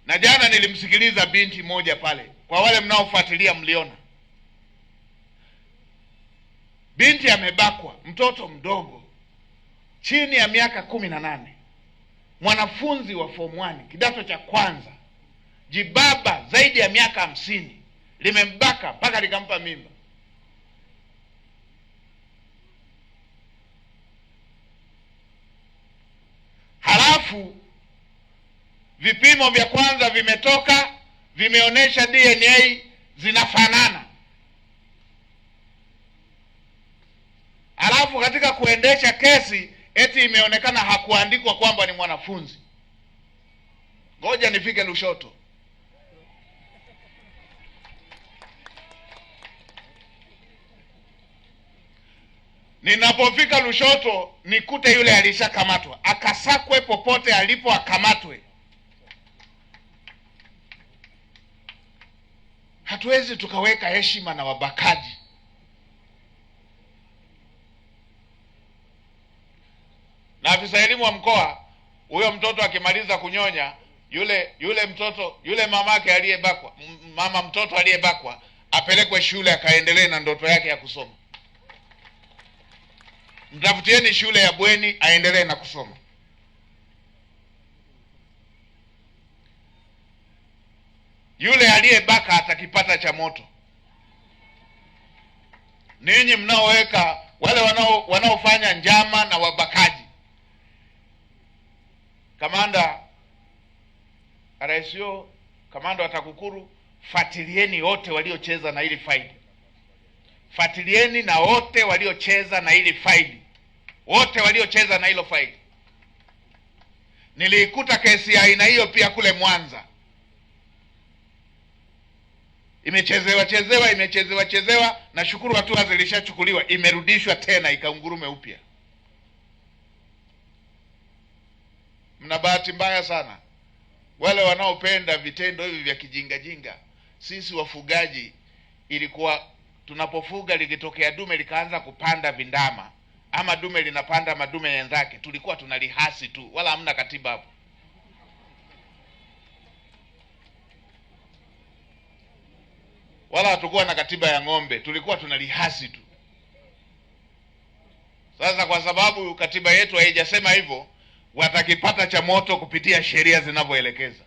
Na jana nilimsikiliza binti moja pale, kwa wale mnaofuatilia mliona. Binti amebakwa, mtoto mdogo chini ya miaka 18, mwanafunzi wa form 1 kidato cha kwanza. Jibaba zaidi ya miaka 50 limembaka mpaka likampa mimba. Halafu vipimo vya kwanza vimetoka, vimeonyesha DNA zinafanana. Halafu katika kuendesha kesi eti imeonekana hakuandikwa kwamba ni mwanafunzi. Ngoja nifike Lushoto. Ninapofika Lushoto nikute yule alishakamatwa, akasakwe popote alipo, akamatwe. Hatuwezi tukaweka heshima na wabakaji. Na afisa elimu wa mkoa, huyo mtoto akimaliza kunyonya, yule mtoto, yule mamake aliyebakwa, mama mtoto aliyebakwa, apelekwe shule akaendelee na ndoto yake ya kusoma. Mtafutieni shule ya bweni aendelee na kusoma. Yule aliyebaka atakipata cha moto. Ninyi mnaoweka, wale wanaofanya njama na wabakaji, kamanda RSO, kamanda wa TAKUKURU, fuatilieni wote waliocheza na hili faili. Fuatilieni na wote waliocheza na hili faili. Wote waliocheza na hilo faili. Niliikuta kesi ya aina hiyo pia kule Mwanza. Imechezewa. Na shukuru hatua zilishachukuliwa, imerudishwa tena ikaungurume upya. Mna bahati mbaya sana wale wanaopenda vitendo hivi vya kijinga. Sisi wafugaji, ilikuwa tunapofuga likitokea dume likaanza kupanda vindama, ama dume linapanda madume wenzake, tulikuwa tunalihasi tu, wala hamna katiba hapo. Wala hatukuwa na katiba ya ng'ombe, tulikuwa tunalihasi tu. Sasa kwa sababu katiba yetu haijasema hivyo, watakipata cha moto kupitia sheria zinavyoelekeza.